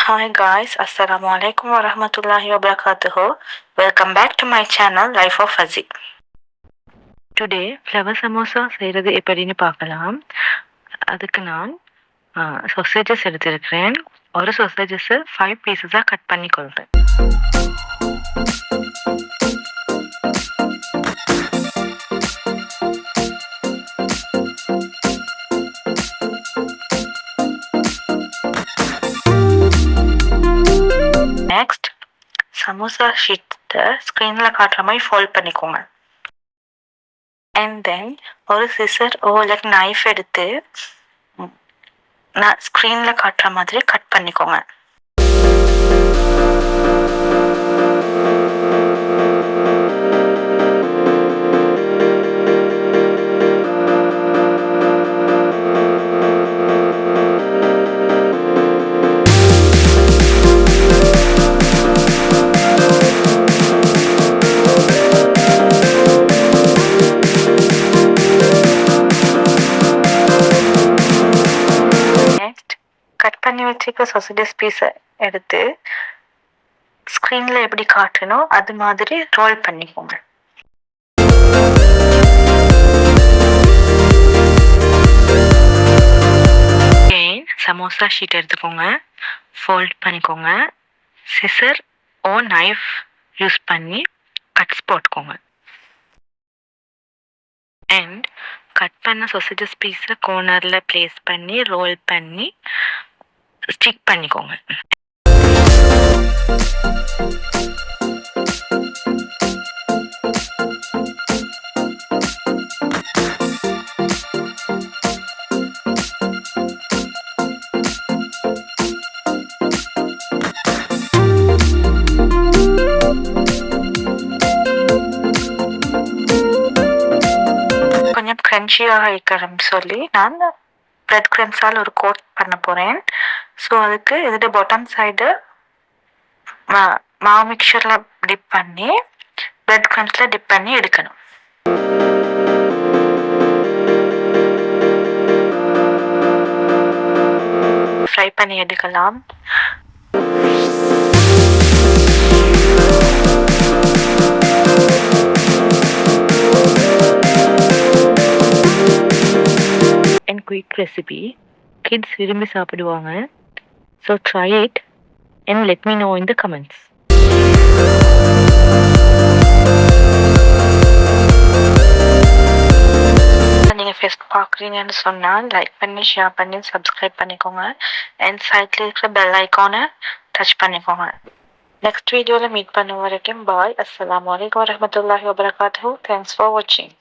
Hi guys, Assalamu alaikum wa rahmatullahi wa barakatuhu. Welcome back to my channel Life of Fuzzy. Today flower samosa செய்கிறது எப்படின்னு பார்க்கலாம். அதுக்கு நான் sausages எடுத்திருக்கிறேன். ஒரு சொசேஜஸை 5 பீசஸாக கட் பண்ணி கொள்கிறேன். நெக்ஸ்ட் சமோசா ஷீட்டை ஸ்க்ரீனில் காட்டுற மாதிரி ஃபோல்ட் பண்ணிக்கோங்க. அண்ட் தென் ஒரு சிசர் இல்லாட்டி நைஃப் எடுத்து நான் ஸ்க்ரீனில் காட்டுற மாதிரி கட் பண்ணிக்கோங்க. கட் பண்ணி வச்சுக்க சொசேஜஸ் பீஸை எடுத்து ஸ்க்ரீனில் எப்படி காட்டணும் அது மாதிரி ரோல் பண்ணிக்கோங்க. சமோசா ஷீட் எடுத்துக்கோங்க, ஃபோல்ட் பண்ணிக்கோங்க, சிசர் நைஃப் யூஸ் பண்ணி கட்ஸ் போட்டுக்கோங்க. அண்ட் கட் பண்ண சொசேஜஸ் பீஸை கோர்னரில் ப்ளேஸ் பண்ணி ரோல் பண்ணி ஸ்டிக் பண்ணிக்கோங்க. கொஞ்சம் க்ரன்ச்சியாக இருக்கணும்னு சொல்லி நான் பிரெட் க்ரம்ஸால் ஒரு கோட் பண்ண போகிறேன். ஸோ அதுக்கு இதோட பாட்டம் சைடு மாவு மிக்சரில் டிப் பண்ணி பிரெட் க்ரம்ஸில் டிப் பண்ணி எடுக்கணும். ஃப்ரை பண்ணி எடுக்கலாம். அண்ட் குயிக் ரெசிபி, கிட்ஸ் விரும்பி சாப்பிடுவாங்க. So try it and let me know in the comments. நீங்கள் ஃபேஸ்புக் பார்க்குறீங்கன்னு சொன்னால் லைக் பண்ணி ஷேர் பண்ணி சப்ஸ்கிரைப் பண்ணிக்கோங்க. அண்ட் சைட்டில் இருக்கிற பெல் ஐக்கானை டச் பண்ணிக்கோங்க. நெக்ஸ்ட் வீடியோவில் மீட் பண்ண வரைக்கும் பாய். அஸ்ஸலாமு அலைக்கும் வரஹ்மத்துல்லாஹி வபரகாத்துஹு. தேங்க்ஸ் ஃபார் வாட்சிங்.